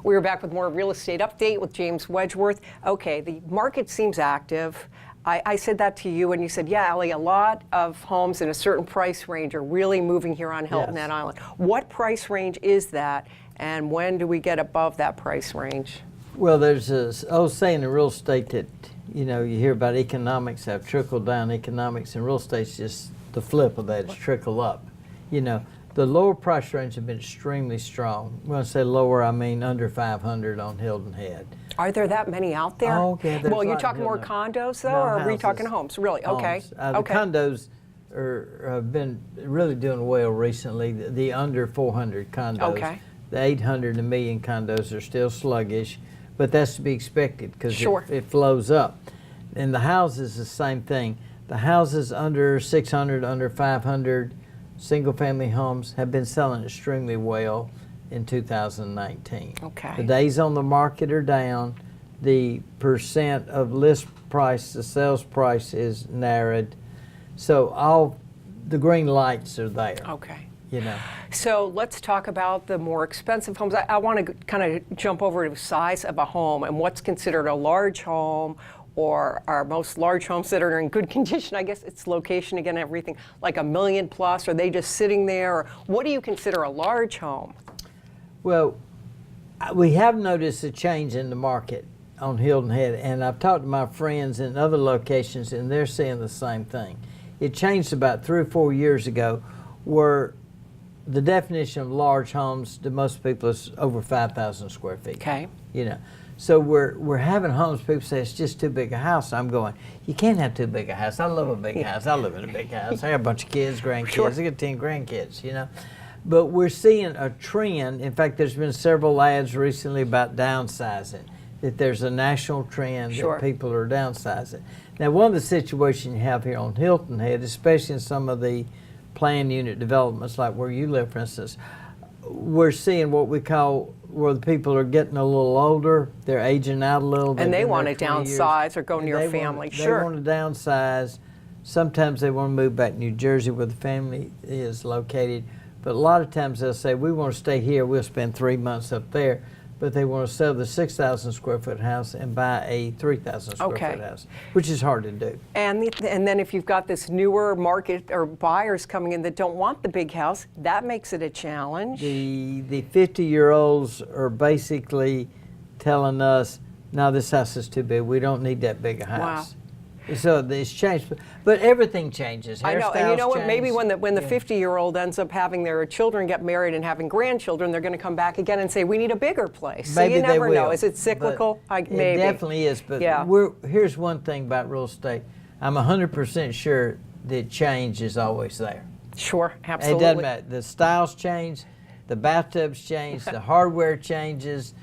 We are back with more real estate update with James Wedgeworth. Okay, the market seems active. I said that to you, and you said, yeah, Ellie, a lot of homes in a certain price range are really moving here on Hilton Head Island. What price range is that, and when do we get above that price range? Well, there's this old saying in real estate that, you know, you hear about economics have trickle-down economics, and real estate's just the flip of that. It's trickle up. You know, the lower price range have been extremely strong. When I say lower, I mean under 500 on Hilton Head. Are there that many out there? Oh, okay. Well, you're talking more condos, though, or are we talking homes? Really? Okay. The condos have been really doing well recently. The under 400 condos. Okay. The 800 and 1 million condos are still sluggish, but that's to be expected because it flows up. And the houses, the same thing. The houses under 600, under 500, single-family homes have been selling extremely well in 2019. Okay. The days on the market are down. The percent of list price to sales price is narrowed. So all the green lights are there. Okay. You know. So let's talk about the more expensive homes. I want to kind of jump over to the size of a home and what's considered a large home, or are most large homes that are in good condition. I guess it's location again, everything, like $1 million plus. Are they just sitting there? Or what do you consider a large home? Well, we have noticed a change in the market on Hilton Head, and I've talked to my friends in other locations, and they're saying the same thing. It changed about 3 or 4 years ago, where the definition of large homes to most people is over 5,000 square feet. Okay. You know, so we're having homes. People say it's just too big a house. I'm going, you can't have too big a house. I love a big house. I live in a big house. I got a bunch of kids, grandkids. I got 10 grandkids. You know. But we're seeing a trend. In fact, there's been several ads recently about downsizing, that there's a national trend that people are downsizing. Now, one of the situations you have here on Hilton Head, especially in some of the planned unit developments like where you live, for instance, we're seeing what we call where the people are getting a little older, they're aging out a little. And they want to downsize or go near family. They want to downsize. Sometimes they want to move back to New Jersey where the family is located. But a lot of times they'll say, we want to stay here, we'll spend 3 months up there. But they want to sell the 6,000 square foot house and buy a 3,000 square foot house, which is hard to do. And then if you've got this newer market or buyers coming in that don't want the big house, that makes it a challenge. The 50-year-olds are basically telling us, no, this house is too big, we don't need that big a house. Wow. So it's changed, but everything changes. I know, and you know what? Maybe when the 50-year-old ends up having their children get married and having grandchildren, they're going to come back again and say, "We need a bigger place." Maybe so you never know. Is it cyclical? Maybe. It definitely is. But here's one thing about real estate: I'm 100% sure that change is always there. Sure, absolutely. It doesn't matter. The styles change, the bathtubs change, the hardware changes.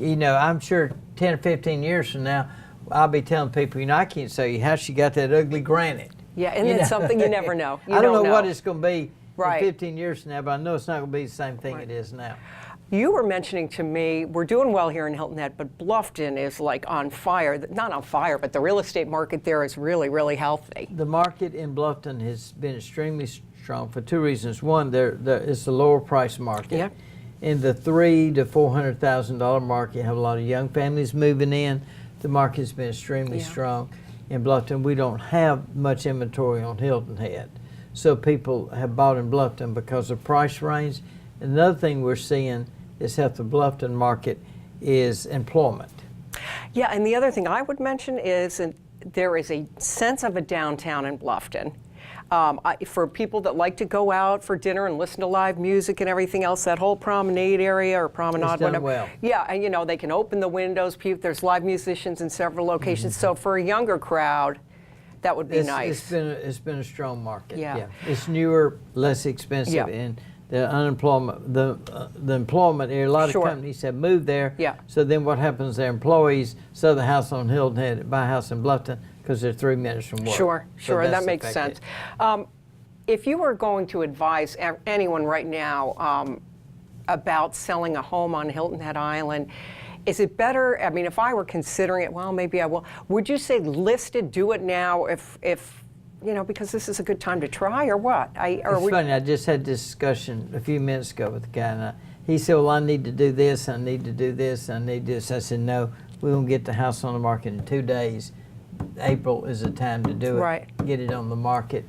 You know, I'm sure 10 or 15 years from now, I'll be telling people, you know, I can't show you how she got that ugly granite. Yeah, and it's something you never know. I don't know what it's going to be in 15 years from now, but I know it's not going to be the same thing it is now. You were mentioning to me, we're doing well here in Hilton Head, but Bluffton is like on fire. Not on fire, but the real estate market there is really, really healthy. The market in Bluffton has been extremely strong for 2 reasons. One, it's a lower price market. Yeah. In the $300,000 to $400,000 market, you have a lot of young families moving in. The market's been extremely strong. In Bluffton, we don't have much inventory on Hilton Head. So people have bought in Bluffton because of price range. Another thing we're seeing is that the Bluffton market is employment. Yeah, and the other thing I would mention is there is a sense of a downtown in Bluffton. For people that like to go out for dinner and listen to live music and everything else, that whole promenade area or promenade, whatever. Well. Yeah, and you know, they can open the windows. There's live musicians in several locations. So for a younger crowd, that would be nice. It's been a strong market. Yeah. It's newer, less expensive, and the unemployment, the employment area. A lot of companies have moved there. Yeah. So then what happens? Their employees sell the house on Hilton Head, buy a house in Bluffton, because they're 3 minutes from work. Sure, that makes sense. If you were going to advise anyone right now about selling a home on Hilton Head Island, is it better, I mean, if I were considering it, well, maybe I will, would you say list it, do it now, if you know, because this is a good time to try, or what? It's funny, I just had this discussion a few minutes ago with a guy, and he said, well, I need to do this, I need to do this, I need this. I said, no, we're going to get the house on the market in 2 days. April is the time to do it. Right. Get it on the market.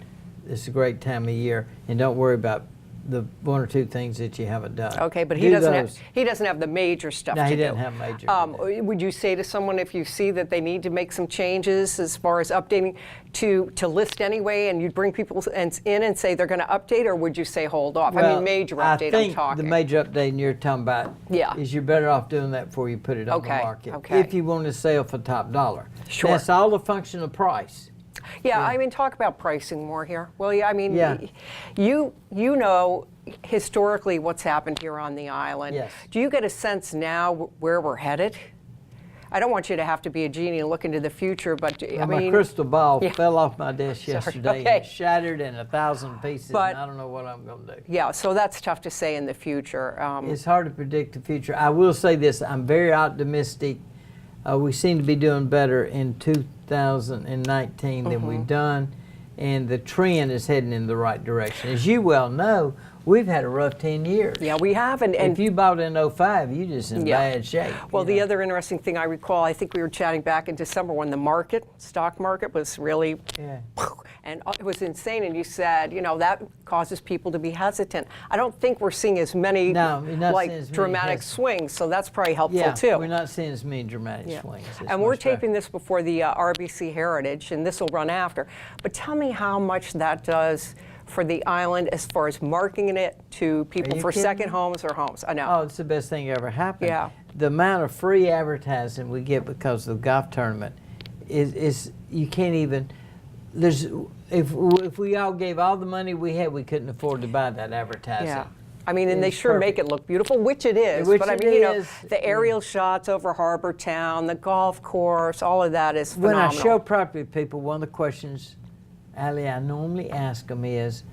It's a great time of year, and don't worry about the 1 or 2 things that you haven't done. Okay, but Do he doesn't have, those. he doesn't have the major stuff No, to he do. doesn't have major to do. Would you say to someone, if you see that they need to make some changes as far as updating to list anyway, and you'd bring people in and say they're going to update, or would you say hold off? I mean, major update, I think I'm talking. the major update you're talking about Yeah. is you're better off doing that before you put it on the market. Okay. If you want to sell for top dollar. Sure. That's all a function of price. Yeah, I mean, talk about pricing more here. Well, yeah, I mean, Yeah. you know historically what's happened here on the island. Yes. Do you get a sense now where we're headed? I don't want you to have to be a genie and look into the future, but I My mean, crystal ball Yeah. fell off my desk yesterday okay. and shattered in 1,000 pieces, But- and I don't know what I'm going to do. yeah, so that's tough to say in the future. It's hard to predict the future. I will say this, I'm very optimistic. We seem to be doing better in 2019 than we've done, and the trend is heading in the right direction. As you well know, we've had a rough 10 years. Yeah, we have, and If you bought in 05, you're just in Yeah. bad shape. well, you the know. other interesting thing I recall, I think we were chatting back in December when the stock market was really, Yeah. and it was insane. And you said, you know, that causes people to be hesitant. I don't think we're seeing as many No, we're not like seeing as many dramatic swings, so that's probably helpful Yeah, too. we're not seeing as many dramatic Yeah. swings. It's And we're much better. taping this before the RBC Heritage, and this will run after. But tell me how much that does for the island as far as marketing it to people you for kidding second me? homes or homes. I know. Oh, it's the best thing ever happened. Yeah. The amount of free advertising we get because of the golf tournament is you can't even. There's if we all gave all the money we had, we couldn't afford to buy that advertising. Yeah. I mean, and they It's sure make perfect. it look beautiful, which it is. Which but I it mean, you know, is. the aerial shots over Harbor Town, the golf course, all of that is When phenomenal. I show property to people, one of the questions, Allie, I normally ask them is,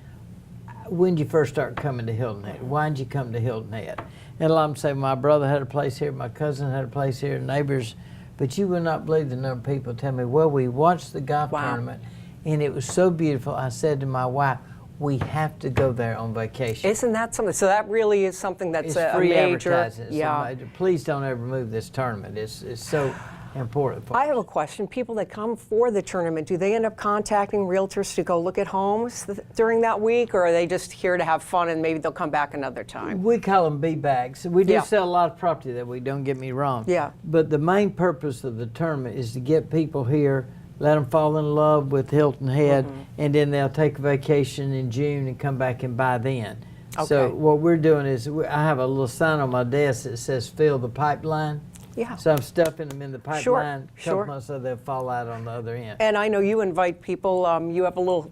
when did you first start coming to Hilton Head? Why did you come to Hilton Head? And a lot of them say, my brother had a place here, my cousin had a place here, neighbors. But you will not believe the number of people tell me, well, we watched the golf Wow. tournament, and it was so beautiful. I said to my wife, we have to go there on vacation. Isn't that something? So that really is something that's It's a free major. advertising. Yeah. So please don't ever move this tournament. It's so important for I us. have a question. People that come for the tournament, do they end up contacting realtors to go look at homes during that week, or are they just here to have fun and maybe they'll come back another time? We call them B-bags. We do Yeah. sell a lot of property that we, don't get me wrong. Yeah. But the main purpose of the tournament is to get people here, let them fall in love with Hilton Head, and then they'll take a vacation in June and come back and buy then. So Okay. what we're doing is, I have a little sign on my desk that says fill the pipeline. Yeah. So I'm stuffing them in the Sure, pipeline, sure. couple months so they'll fall out on the other end. And I know you invite people. You have a little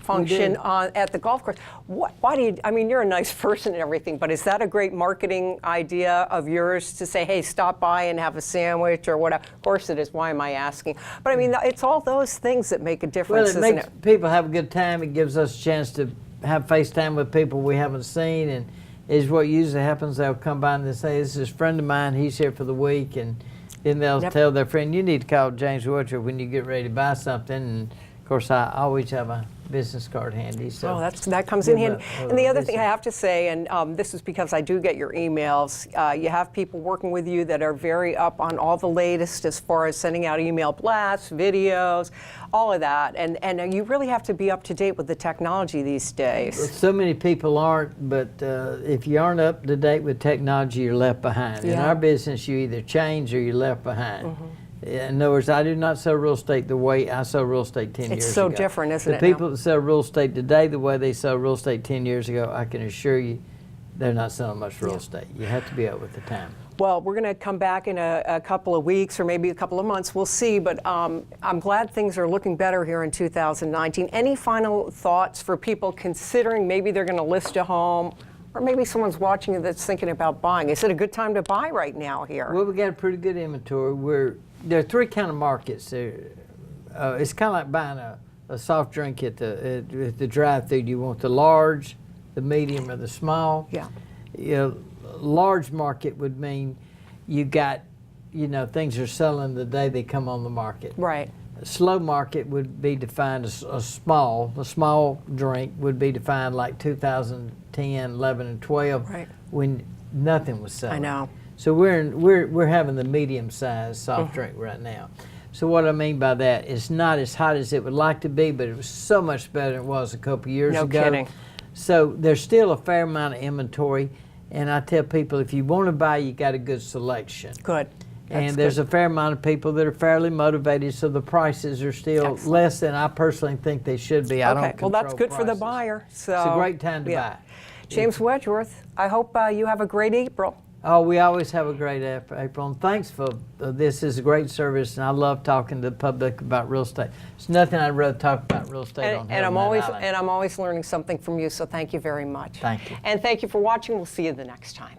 function do. at the golf course. Why do you? I mean, you're a nice person and everything, but is that a great marketing idea of yours to say, "Hey, stop by and have a sandwich" or whatever? Of course it is. Why am I asking? But I mean, it's all those things that make a Well, difference, it isn't makes it? people have a good time. It gives us a chance to have FaceTime with people we haven't seen, and is what usually happens. They'll come by and they say, "This is a friend of mine. He's here for the week," and then they'll Yep. tell their friend, "You need to call James Woodruff when you get ready to buy something." And of course, I always have a business card handy. So Oh, that comes in give handy. a And the other thing visit. I have to say, and this is because I do get your emails, you have people working with you that are very up on all the latest as far as sending out email blasts, videos, all of that. And you really have to be up to date with the technology these days. So many people aren't, but if you aren't up to date with technology, you're left behind. In Yeah. our business, you either change or you're left behind. In other words, I do not sell real estate the way I sold real estate 10 years ago. It's so different, isn't it, The now? people that sell real estate today the way they sell real estate 10 years ago, I can assure you, they're not selling much real estate. You have to be up with the time. Well, we're going to come back in a couple of weeks or maybe a couple of months. We'll see. But I'm glad things are looking better here in 2019. Any final thoughts for people considering maybe they're going to list a home, or maybe someone's watching it that's thinking about buying? Is it a good time to buy right now here? Well, we got a pretty good inventory. There are three kind of markets. It's kind of like buying a soft drink at the drive-through. You want the large, the medium, or the small. Yeah. You know, large market would mean you got, things are selling the day they come on the market. Right. A slow market would be defined as a small drink would be defined like 2010, 11, and 12. Right. When nothing was selling. I know. So we're having the medium-sized soft drink right now. So what I mean by that, it's not as hot as it would like to be, but it was so much better than it was a couple years No ago. kidding. So there's still a fair amount of inventory, and I tell people if you want to buy, you got a good selection. Good. And there's a fair amount of people that are fairly motivated, so the prices are still less than I personally think they should be. I don't control well, that's good for the prices. buyer. So It's a great time to buy. James Wedgeworth, I hope you have a great April. Oh, we always have a great April, and thanks for this. Is a great service, and I love talking to the public about real estate. There's nothing I'd rather talk about real estate on And I'm Island. always learning something from you. So thank you very much. Thank you. And thank you for watching. We'll see you the next time.